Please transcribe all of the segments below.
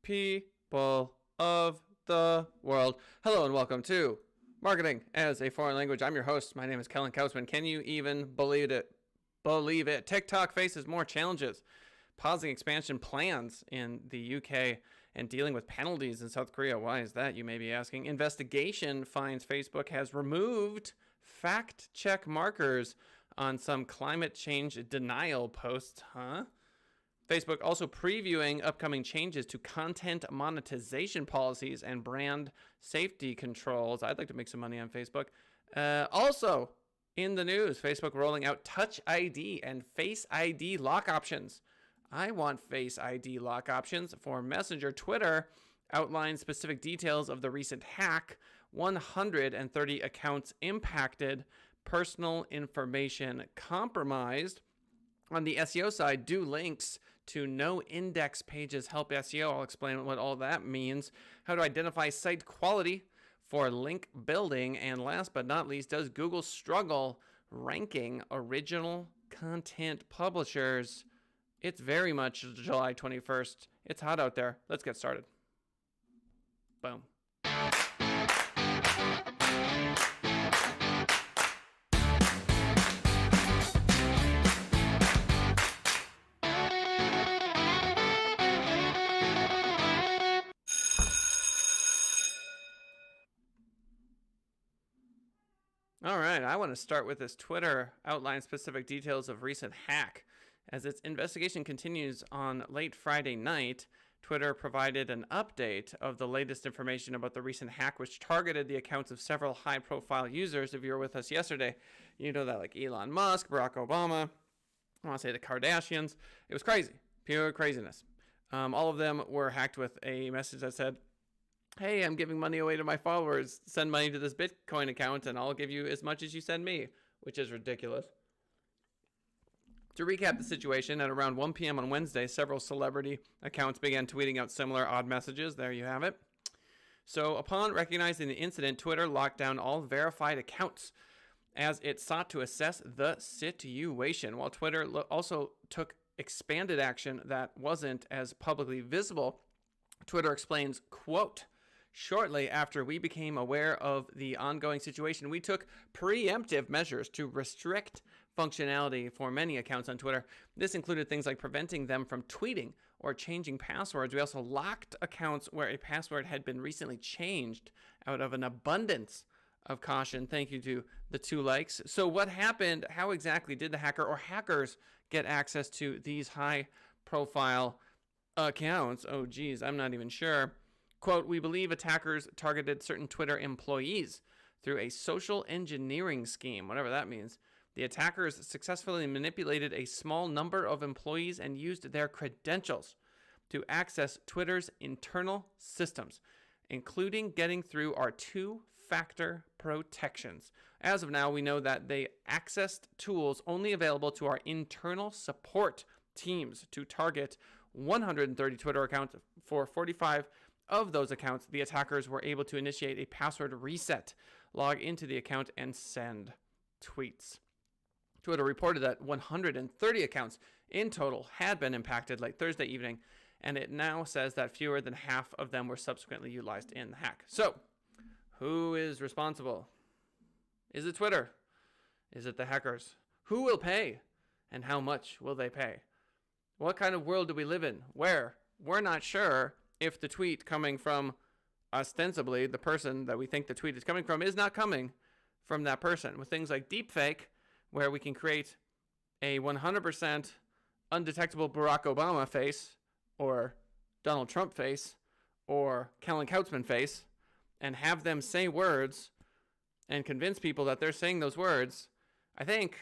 people of the world. Hello and welcome to Marketing as a Foreign Language. I'm your host. My name is Kellen Kausman. Can you even believe it? TikTok faces more challenges, pausing expansion plans in the UK and dealing with penalties in South Korea. Why is that, you may be asking? Investigation finds Facebook has removed fact check markers on some climate change denial posts. Facebook also previewing upcoming changes to content monetization policies and brand safety controls. I'd like to make some money on Facebook. Also in the news, Facebook rolling out Touch ID and Face ID lock options. I want Face ID lock options for Messenger. Twitter outlines specific details of the recent hack. 130 accounts impacted, personal information compromised. On the SEO side, do links to Noindex pages help SEO? I'll explain what all that means. How to identify site quality for link building. And last but not least, does Google struggle ranking original content publishers? It's very much July 21st. It's hot out there. Let's get started. Boom. All right, I want to start with this. Twitter outlines specific details of recent hack. As its investigation continues on late Friday night, Twitter provided an update of the latest information about the recent hack, which targeted the accounts of several high-profile users. If you were with us yesterday, you know that, like Elon Musk, Barack Obama, I want to say the Kardashians. It was crazy, pure craziness. All of them were hacked with a message that said, hey, I'm giving money away to my followers. Send money to this Bitcoin account and I'll give you as much as you send me, which is ridiculous. To recap the situation, at around 1 p.m. on Wednesday, several celebrity accounts began tweeting out similar odd messages. There you have it. So upon recognizing the incident, Twitter locked down all verified accounts as it sought to assess the situation. While Twitter also took expanded action that wasn't as publicly visible, Twitter explains, quote, shortly after we became aware of the ongoing situation, we took preemptive measures to restrict functionality for many accounts on Twitter. This included things like preventing them from tweeting or changing passwords. We also locked accounts where a password had been recently changed out of an abundance of caution. Thank you to the 2 likes. So what happened? How exactly did the hacker or hackers get access to these high-profile accounts? Oh, geez, I'm not even sure. Quote, we believe attackers targeted certain Twitter employees through a social engineering scheme, whatever that means. The attackers successfully manipulated a small number of employees and used their credentials to access Twitter's internal systems, including getting through our 2-factor protections. As of now, we know that they accessed tools only available to our internal support teams to target 130 Twitter accounts. For 45 of those accounts, the attackers were able to initiate a password reset, log into the account, and send tweets. Twitter reported that 130 accounts in total had been impacted late Thursday evening, and it now says that fewer than half of them were subsequently utilized in the hack. So, who is responsible? Is it Twitter? Is it the hackers? Who will pay? And how much will they pay? What kind of world do we live in? Where we're not sure if the tweet coming from ostensibly the person that we think the tweet is coming from is not coming from that person. With things like deepfake, where we can create a 100% undetectable Barack Obama face or Donald Trump face or Kellen Kausman face and have them say words and convince people that they're saying those words. I think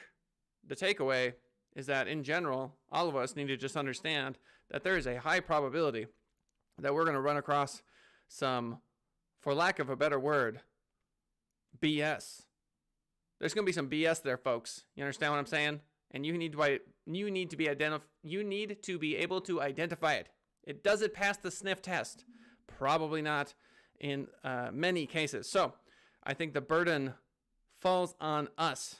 the takeaway is that in general, all of us need to just understand that there is a high probability that we're going to run across some, for lack of a better word, BS. There's going to be some BS there, folks. You understand what I'm saying? And you need to be able to identify it. Does it pass the sniff test? Probably not in many cases. So I think the burden falls on us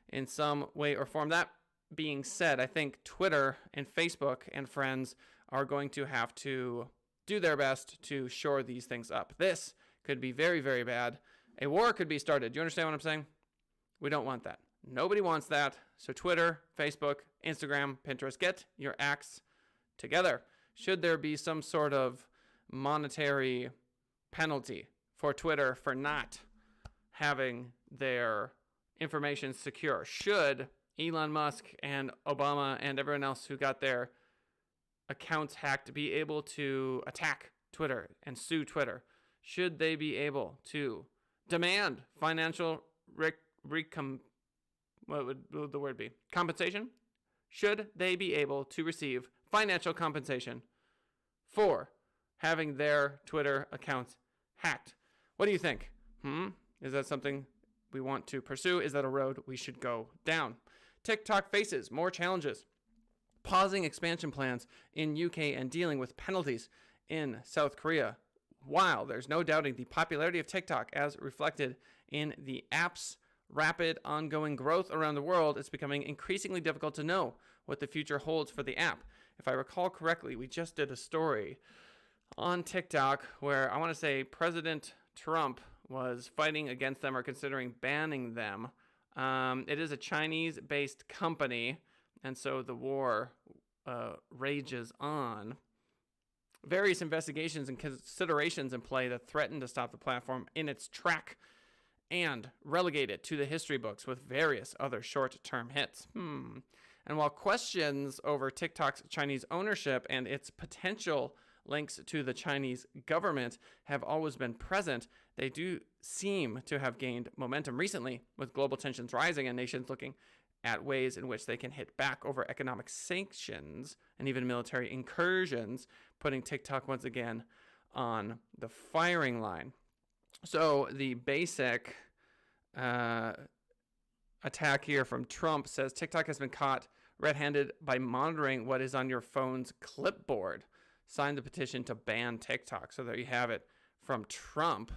in some way or form. That being said, I think Twitter and Facebook and friends are going to have to do their best to shore these things up. This could be very, very bad. A war could be started. Do you understand what I'm saying? We don't want that. Nobody wants that. So Twitter, Facebook, Instagram, Pinterest, get your acts together. Should there be some sort of monetary penalty for Twitter for not having their information secure? Should Elon Musk and Obama and everyone else who got their accounts hacked be able to attack Twitter and sue Twitter? Should they be able to demand financial what would the word be? Compensation? Should they be able to receive financial compensation for having their Twitter accounts hacked? What do you think? Is that something we want to pursue? Is that a road we should go down? TikTok faces more challenges, pausing expansion plans in UK and dealing with penalties in South Korea. While there's no doubting the popularity of TikTok as reflected in the app's rapid ongoing growth around the world, it's becoming increasingly difficult to know what the future holds for the app. If I recall correctly, we just did a story on TikTok where I want to say President Trump was fighting against them or considering banning them. It is a Chinese-based company, and so the war rages on. Various investigations and considerations in play that threaten to stop the platform in its track and relegate it to the history books with various other short-term hits. And while questions over TikTok's Chinese ownership and its potential links to the Chinese government have always been present, they do seem to have gained momentum recently, with global tensions rising and nations looking at ways in which they can hit back over economic sanctions and even military incursions, putting TikTok once again on the firing line. So the basic attack here from Trump says TikTok has been caught red-handed by monitoring what is on your phone's clipboard. Sign the petition to ban TikTok. So there you have it from Trump.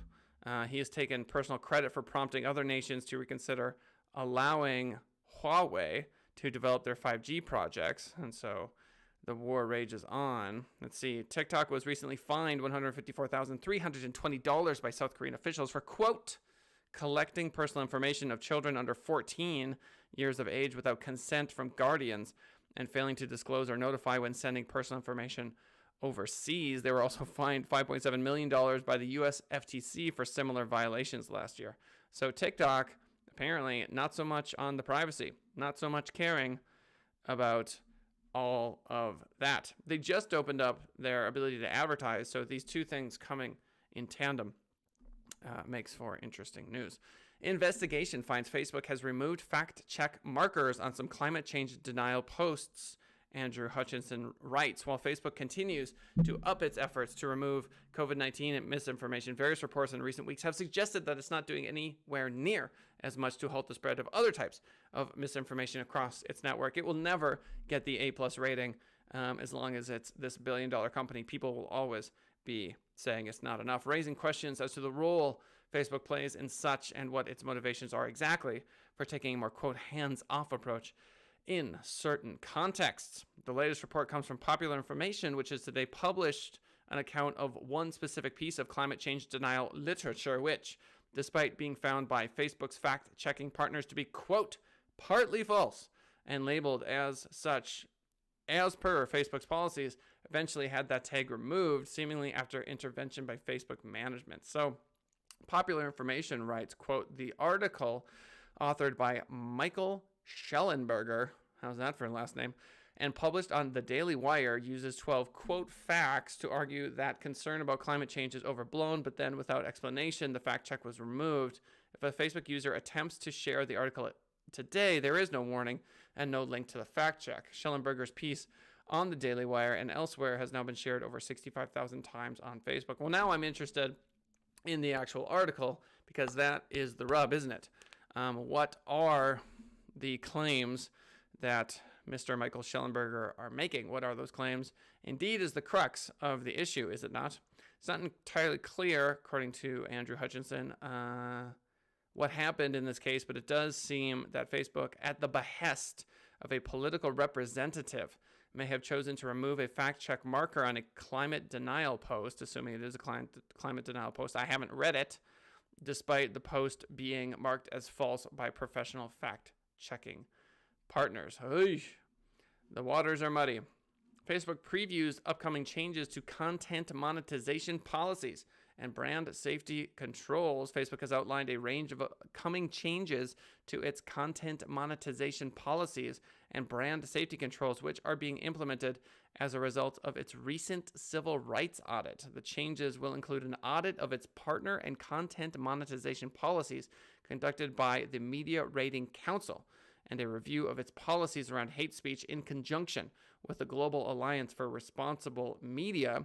He has taken personal credit for prompting other nations to reconsider allowing Huawei to develop their 5G projects. And so the war rages on. Let's see. TikTok was recently fined $154,320 by South Korean officials for, quote, collecting personal information of children under 14 years of age without consent from guardians and failing to disclose or notify when sending personal information overseas. They were also fined $5.7 million by the US FTC for similar violations last year. So TikTok, apparently not so much on the privacy, not so much caring about all of that. They just opened up their ability to advertise, so these two things coming in tandem makes for interesting news. Investigation finds Facebook has removed fact-check markers on some climate change denial posts, Andrew Hutchinson writes. While Facebook continues to up its efforts to remove COVID-19 and misinformation, various reports in recent weeks have suggested that it's not doing anywhere near as much to halt the spread of other types of misinformation across its network. It will never get the A+ rating as long as it's this billion-dollar company. People will always be saying it's not enough, raising questions as to the role Facebook plays in such and what its motivations are exactly for taking a more, quote, hands-off approach in certain contexts. The latest report comes from Popular Information, which is today published an account of one specific piece of climate change denial literature, which, despite being found by Facebook's fact-checking partners to be, quote, partly false and labeled as such as per Facebook's policies, eventually had that tag removed, seemingly after intervention by Facebook management. So Popular Information writes, quote, the article authored by Michael Schellenberger, how's that for a last name, and published on the Daily Wire uses 12, quote, facts to argue that concern about climate change is overblown, but then without explanation, the fact check was removed. If a Facebook user attempts to share the article today, there is no warning and no link to the fact check. Schellenberger's piece on the Daily Wire and elsewhere has now been shared over 65,000 times on Facebook. Well, now I'm interested in the actual article because that is the rub, isn't it? What are the claims that Mr. Michael Schellenberger are making? What are those claims? Indeed is the crux of the issue, is it not? It's not entirely clear, according to Andrew Hutchinson, what happened in this case, but it does seem that Facebook, at the behest of a political representative, may have chosen to remove a fact check marker on a climate denial post, assuming it is a climate denial post. I haven't read it, despite the post being marked as false by professional fact checking partners. Oy, the waters are muddy. Facebook previews upcoming changes to content monetization policies and brand safety controls. Facebook has outlined a range of coming changes to its content monetization policies and brand safety controls, which are being implemented as a result of its recent civil rights audit. The changes will include an audit of its partner and content monetization policies conducted by the Media Rating Council and a review of its policies around hate speech in conjunction with the Global Alliance for Responsible Media.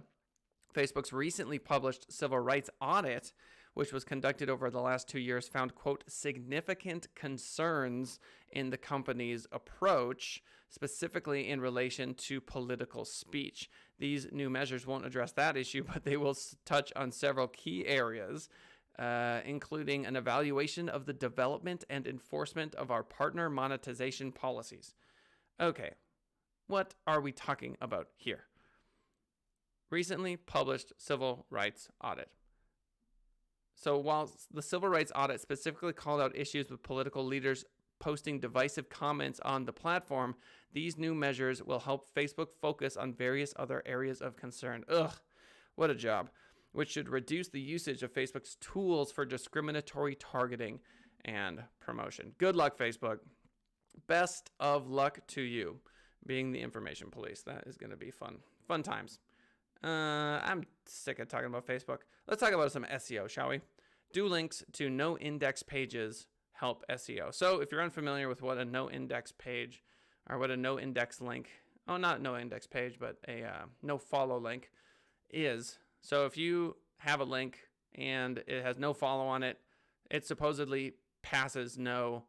Facebook's recently published civil rights audit, which was conducted over the last 2 years, found, quote, significant concerns in the company's approach, specifically in relation to political speech. These new measures won't address that issue, but they will touch on several key areas, including an evaluation of the development and enforcement of our partner monetization policies. Okay, what are we talking about here? Recently published civil rights audit. So while the civil rights audit specifically called out issues with political leaders posting divisive comments on the platform, these new measures will help Facebook focus on various other areas of concern. Ugh, what a job. Which should reduce the usage of Facebook's tools for discriminatory targeting and promotion. Good luck, Facebook. Best of luck to you being the information police. That is going to be fun. Fun times. I'm sick of talking about Facebook. Let's talk about some SEO, shall we? Do links to no index pages help SEO? So if you're unfamiliar with what a no index page or what a no index link, not no index page, but a no follow link is. So if you have a link and it has no follow on it, it supposedly passes no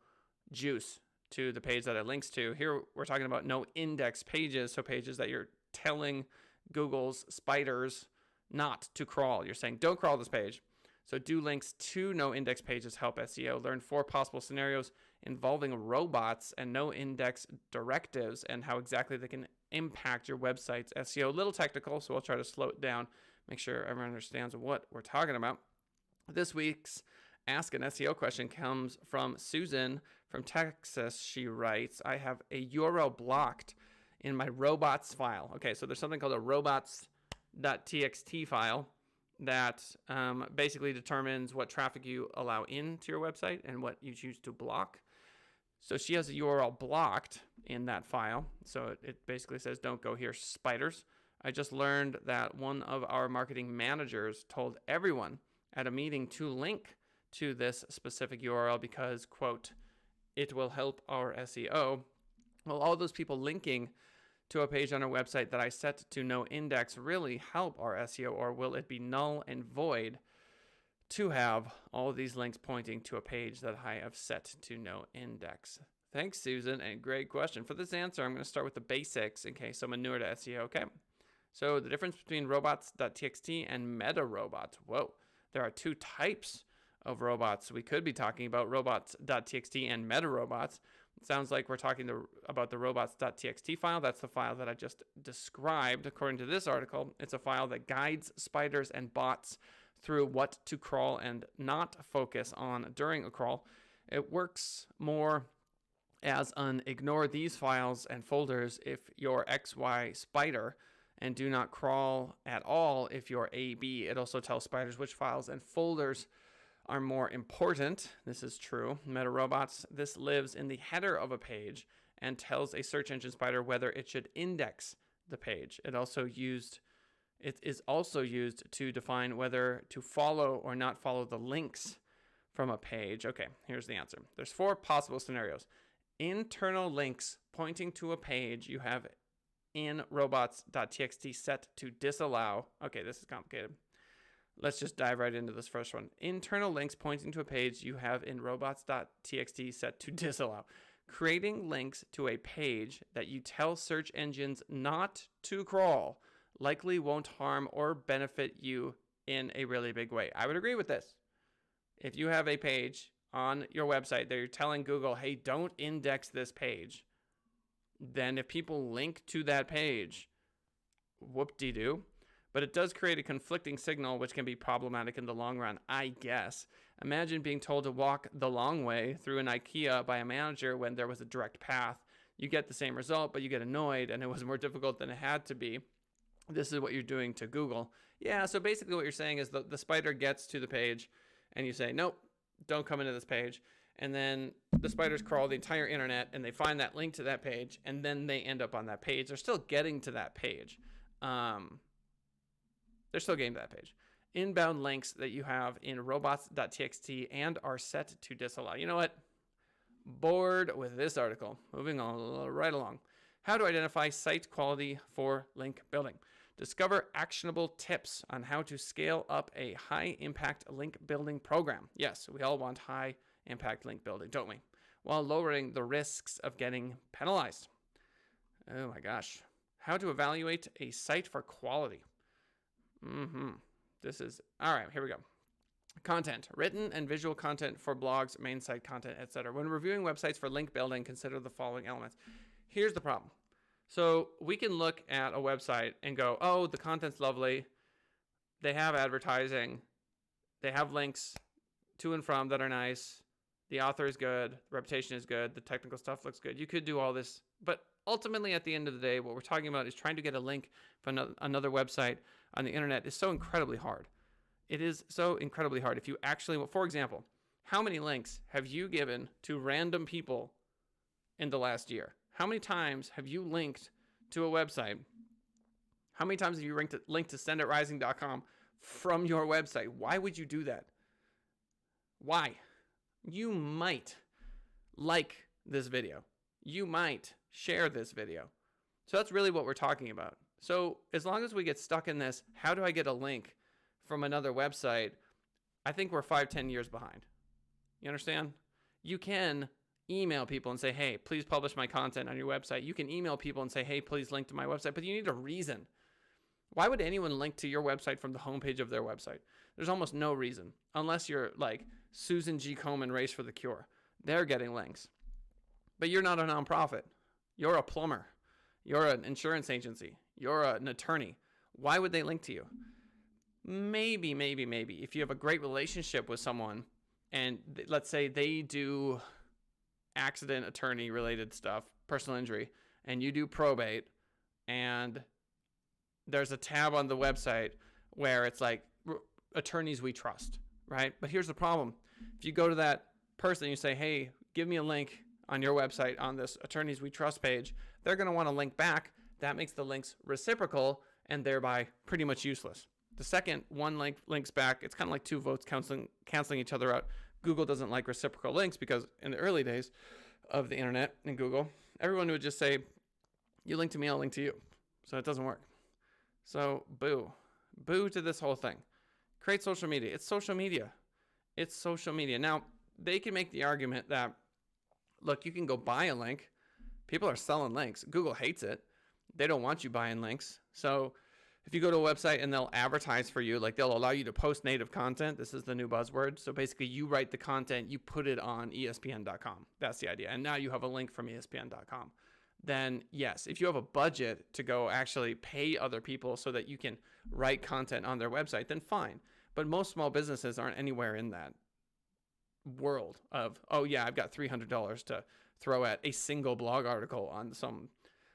juice to the page that it links to. Here we're talking about no index pages, so pages that you're telling Google's spiders not to crawl. You're saying, don't crawl this page. So do links to no index pages help SEO. Learn 4 possible scenarios involving robots and no index directives and how exactly they can impact your website's SEO. A little technical, so I'll try to slow it down, make sure everyone understands what we're talking about. This week's Ask an SEO question comes from Susan from Texas. She writes, I have a URL blocked in my robots file. Okay, so there's something called a robots.txt file that basically determines what traffic you allow into your website and what you choose to block. So she has a URL blocked in that file. So it basically says, don't go here, spiders. I just learned that one of our marketing managers told everyone at a meeting to link to this specific URL because, quote, it will help our SEO. Well, all those people linking to a page on our website that I set to no index really help our SEO, or will it be null and void to have all of these links pointing to a page that I have set to no index? Thanks, Susan, and great question. For this answer, I'm going to start with the basics in case someone newer to SEO, okay? So the difference between robots.txt and meta robots. Whoa, there are 2 types of robots. We could be talking about robots.txt and meta robots. It sounds like we're talking about the robots.txt file. That's the file that I just described. According to this article, it's a file that guides spiders and bots through what to crawl and not focus on during a crawl. It works more as an ignore these files and folders if you're XY spider, and do not crawl at all if you're AB. It also tells spiders which files and folders are more important. This is true. Meta robots, this lives in the header of a page and tells a search engine spider whether it should index the page. It is also used to define whether to follow or not follow the links from a page. Okay, here's the answer. There's 4 possible scenarios. Internal links pointing to a page you have in robots.txt set to disallow. Okay, this is complicated. Let's just dive right into this first one. Internal links pointing to a page you have in robots.txt set to disallow. Creating links to a page that you tell search engines not to crawl likely won't harm or benefit you in a really big way. I would agree with this. If you have a page on your website that you're telling Google, hey, don't index this page, then if people link to that page, whoop-de-doo. But it does create a conflicting signal, which can be problematic in the long run, I guess. Imagine being told to walk the long way through an IKEA by a manager when there was a direct path. You get the same result, but you get annoyed, and it was more difficult than it had to be. This is what you're doing to Google. Yeah, so basically what you're saying is the spider gets to the page, and you say, nope, don't come into this page. And then the spiders crawl the entire internet, and they find that link to that page, and then they end up on that page. They're still getting to that page. They're still getting to that page. Inbound links that you have in robots.txt and are set to disallow. You know what? Bored with this article. Moving on right along. How to identify site quality for link building. Discover actionable tips on how to scale up a high-impact link building program. Yes, we all want high-impact link building, don't we? While lowering the risks of getting penalized. Oh my gosh. How to evaluate a site for quality. This is, all right, here we go. Content, written and visual content for blogs, main site content, etc. When reviewing websites for link building, consider the following elements. Here's the problem. So we can look at a website and go, oh, the content's lovely. They have advertising. They have links to and from that are nice. The author is good. The reputation is good. The technical stuff looks good. You could do all this. But ultimately, at the end of the day, what we're talking about is trying to get a link from another website on the internet is so incredibly hard. It is so incredibly hard. If you actually, for example, how many links have you given to random people in the last year? How many times have you linked to a website? How many times have you linked to senditrising.com from your website? Why would you do that? Why? You might like this video. You might share this video. So that's really what we're talking about. So as long as we get stuck in this, how do I get a link from another website? I think we're 5-10 years behind. You understand? You can email people and say, hey, please publish my content on your website. You can email people and say, hey, please link to my website, but you need a reason. Why would anyone link to your website from the homepage of their website? There's almost no reason, unless you're like Susan G. Komen, Race for the Cure. They're getting links. But you're not a nonprofit. You're a plumber. You're an insurance agency. You're an attorney. Why would they link to you? Maybe, if you have a great relationship with someone and let's say they do accident attorney related stuff, personal injury, and you do probate, and there's a tab on the website where it's like attorneys we trust, right? But here's the problem. If you go to that person, you say, hey, give me a link on your website on this attorneys we trust page, they're going to want to link back. That makes the links reciprocal and thereby pretty much useless. The second one link links back, it's kind of like two votes canceling each other out. Google doesn't like reciprocal links because in the early days of the internet and Google, everyone would just say, you link to me, I'll link to you. So it doesn't work. So boo to this whole thing. Create social media. It's social media. It's social media. Now, they can make the argument that, look, you can go buy a link. People are selling links. Google hates it. They don't want you buying links. So if you go to a website and they'll advertise for you, like they'll allow you to post native content. This is the new buzzword. So basically you write the content, you put it on ESPN.com. That's the idea. And now you have a link from ESPN.com. Then yes, if you have a budget to go actually pay other people so that you can write content on their website, then fine. But most small businesses aren't anywhere in that world of, oh yeah, I've got $300 to throw at a single blog article on some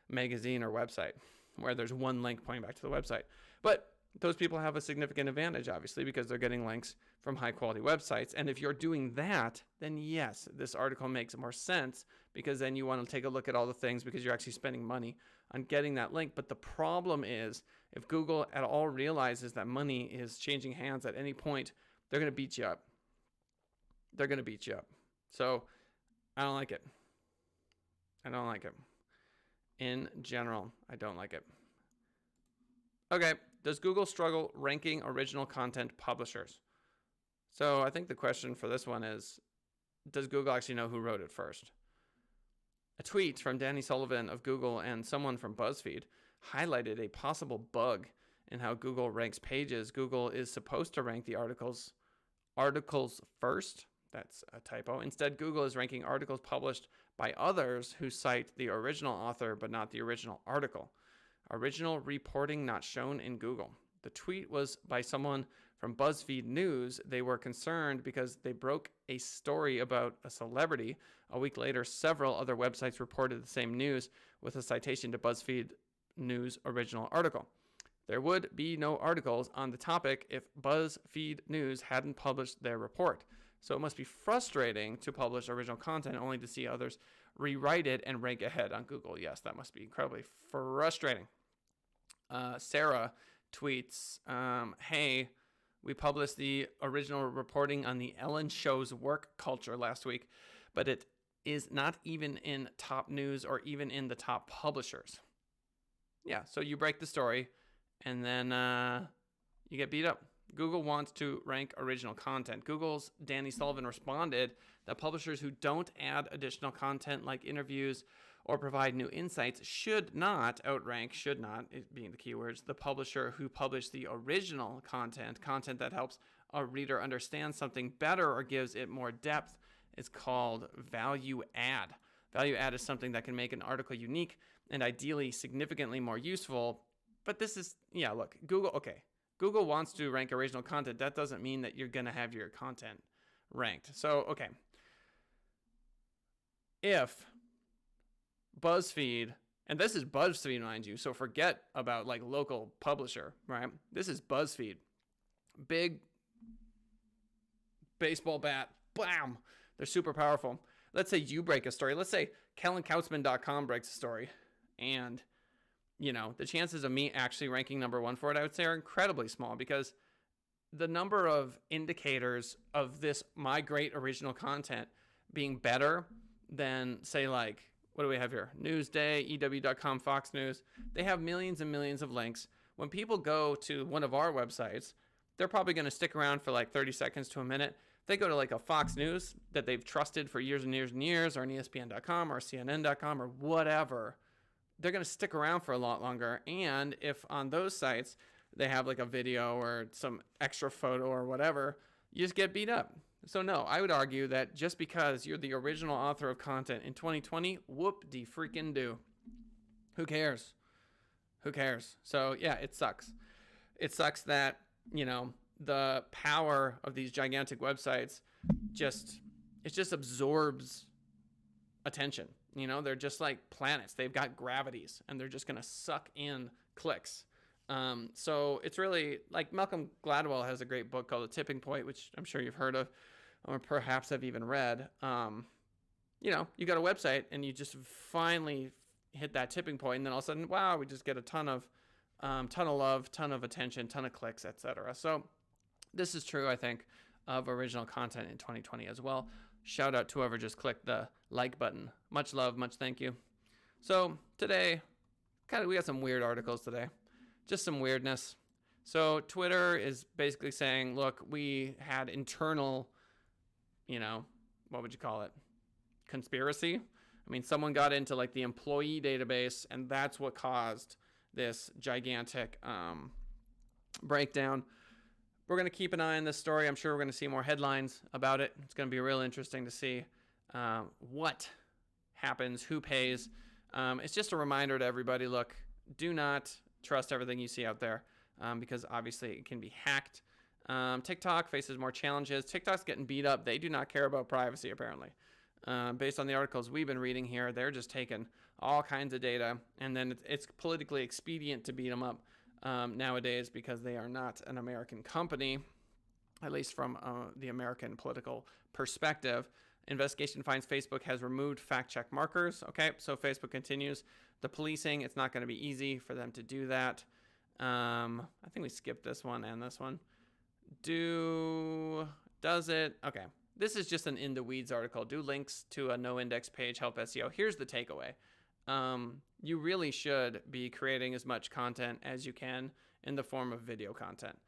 magazine or website where there's one link pointing back to the website. But those people have a significant advantage, obviously, because they're getting links from high quality websites. And if you're doing that, then yes, this article makes more sense because then you want to take a look at all the things because you're actually spending money on getting that link. But the problem is if Google at all realizes that money is changing hands at any point, they're going to beat you up. They're going to beat you up. So I don't like it. I don't like it. In general, I don't like it. Okay, does Google struggle ranking original content publishers? So I think the question for this one is, does Google actually know who wrote it first? A tweet from Danny Sullivan of Google and someone from BuzzFeed highlighted a possible bug in how Google ranks pages. Google is supposed to rank the articles first. That's a typo. Instead, Google is ranking articles published by others who cite the original author but not the original article. Original reporting not shown in Google. The tweet was by someone from BuzzFeed News. They were concerned because they broke a story about a celebrity. A week later, several other websites reported the same news with a citation to BuzzFeed News' original article. There would be no articles on the topic if BuzzFeed News hadn't published their report. So it must be frustrating to publish original content only to see others rewrite it and rank ahead on Google. Yes, that must be incredibly frustrating. Sarah tweets, hey, we published the original reporting on the Ellen Show's work culture last week, but it is not even in top news or even in the top publishers. Yeah, so you break the story and then you get beat up. Google wants to rank original content. Google's Danny Sullivan responded that publishers who don't add additional content like interviews or provide new insights should not outrank, should not, it being the keywords, the publisher who published the original content that helps a reader understand something better or gives it more depth. Is called value add. Value add is something that can make an article unique and ideally significantly more useful. But this is, yeah, look, Google wants to rank original content. That doesn't mean that you're going to have your content ranked. So, okay. If BuzzFeed, and this is BuzzFeed, mind you, so forget about like local publisher, right? This is BuzzFeed. Big baseball bat, bam! They're super powerful. Let's say you break a story. Let's say KellenKautzman.com breaks a story. And, you know, the chances of me actually ranking number one for it, I would say, are incredibly small because the number of indicators of this, my great original content, being better than, say, like, what do we have here? Newsday, EW.com, Fox News. They have millions and millions of links. When people go to one of our websites, they're probably going to stick around for like 30 seconds to a minute. They go to like a Fox News that they've trusted for years and years and years, or an ESPN.com or CNN.com or whatever, they're going to stick around for a lot longer. And if on those sites they have like a video or some extra photo or whatever, you just get beat up. So no, I would argue that just because you're the original author of content in 2020, whoop-de-freaking-do. Who cares? Who cares? So yeah, it sucks. It sucks that, you know, the power of these gigantic websites just absorbs attention. You know, they're just like planets. They've got gravities and they're just going to suck in clicks. So it's really like Malcolm Gladwell has a great book called The Tipping Point, which I'm sure you've heard of or perhaps have even read. You know, you got a website and you just finally hit that tipping point, and then all of a sudden, wow, we just get a ton of love, ton of attention, ton of clicks, etc. So this is true, I think, of original content in 2020 as well. Shout out to whoever just clicked the like button. Much love, much thank you. So today, we got some weird articles today. Just some weirdness. So Twitter is basically saying, look, we had internal, you know, what would you call it? Conspiracy. I mean, someone got into like the employee database, and that's what caused this gigantic breakdown. We're going to keep an eye on this story. I'm sure we're going to see more headlines about it. It's going to be real interesting to see what happens, who pays. It's just a reminder to everybody, look, do not trust everything you see out there because obviously it can be hacked. TikTok faces more challenges. TikTok's getting beat up. They do not care about privacy, apparently. Based on the articles we've been reading here, they're just taking all kinds of data, and then it's politically expedient to beat them up nowadays because they are not an American company, at least from the American political perspective. Investigation finds Facebook has removed fact-check markers. Okay, so Facebook continues the policing. It's not going to be easy for them to do that. I think we skipped this one and this one. Does it? Okay. This is just an in the weeds article. Do links to a Noindex page help SEO? Here's the takeaway. You really should be creating as much content as you can in the form of video content.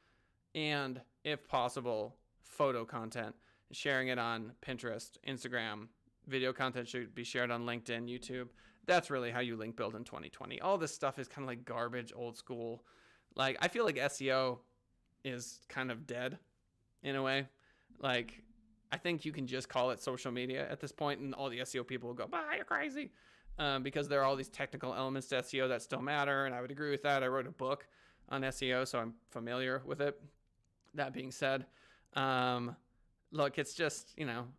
And if possible, photo content, sharing it on Pinterest, Instagram. Video content should be shared on LinkedIn, YouTube. That's really how you link build in 2020. All this stuff is kind of like garbage, old school. Like, I feel like SEO is kind of dead in a way. Like, I think you can just call it social media at this point, and all the SEO people will go, "Bah, you're crazy," because there are all these technical elements to SEO that still matter, and I would agree with that. I wrote a book on SEO, so I'm familiar with it. That being said, look, it's just,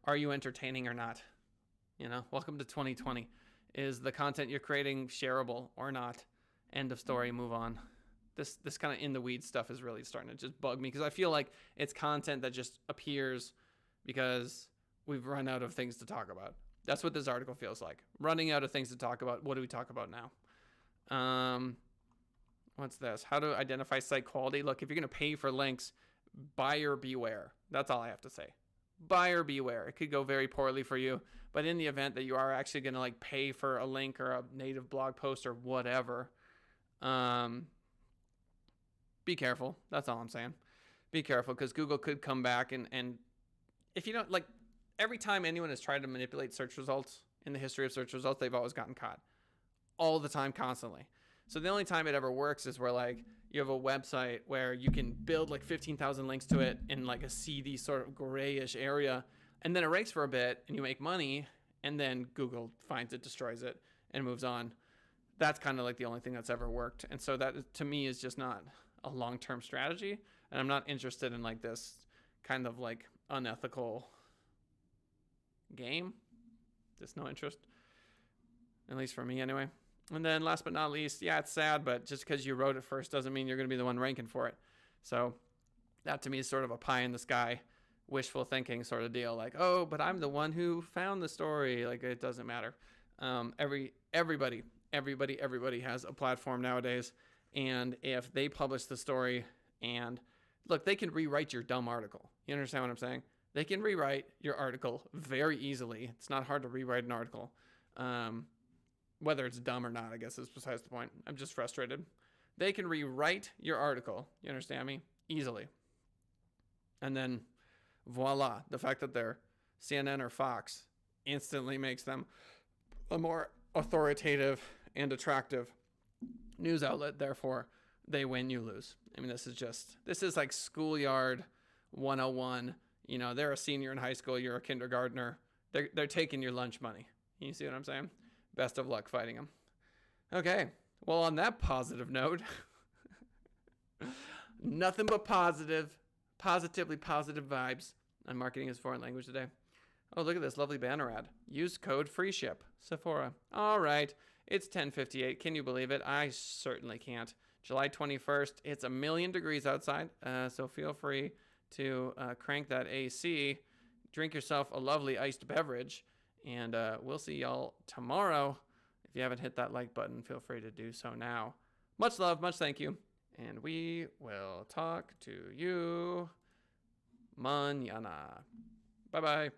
are you entertaining or not? Welcome to 2020. Is the content you're creating shareable or not? End of story, move on. This kind of in the weeds stuff is really starting to just bug me, because I feel like it's content that just appears because we've run out of things to talk about. That's what this article feels like. Running out of things to talk about. What do we talk about now? What's this? How to identify site quality. Look, if you're going to pay for links, buyer beware. That's all I have to say. Buyer beware. It could go very poorly for you, but in the event that you are actually going to pay for a link or a native blog post or whatever, be careful. That's all I'm saying. Be careful, because Google could come back and if you don't, every time anyone has tried to manipulate search results in the history of search results, they've always gotten caught all the time, constantly. So the only time it ever works is where you have a website where you can build 15,000 links to it in a seedy sort of grayish area, and then it ranks for a bit and you make money, and then Google finds it, destroys it, and moves on. That's kind of the only thing that's ever worked. And so that to me is just not a long-term strategy, and I'm not interested in this kind of unethical game. Just no interest, at least for me anyway. And then last but not least, yeah, it's sad, but just because you wrote it first doesn't mean you're going to be the one ranking for it. So that to me is sort of a pie in the sky, wishful thinking sort of deal. Oh, but I'm the one who found the story. It doesn't matter. Everybody has a platform nowadays. And if they publish the story, and look, they can rewrite your dumb article. You understand what I'm saying? They can rewrite your article very easily. It's not hard to rewrite an article. Whether it's dumb or not, I guess is besides the point. I'm just frustrated. They can rewrite your article, you understand me, easily. And then voila, the fact that they're CNN or Fox instantly makes them a more authoritative and attractive news outlet. Therefore, they win, you lose. I mean, this is like schoolyard 101. They're a senior in high school, you're a kindergartner. They're taking your lunch money. You see what I'm saying? Best of luck fighting them. Okay, well, on that positive note, nothing but positively positive vibes on Marketing as Foreign Language today. Oh, look at this lovely banner ad. Use code FREESHIP. Sephora. All right, it's 10:58. Can you believe it? I certainly can't. July 21st. It's 1,000,000 degrees outside, so feel free to crank that AC. Drink yourself a lovely iced beverage. And we'll see y'all tomorrow. If you haven't hit that like button, feel free to do so now. Much love, much thank you. And we will talk to you mañana. Bye-bye.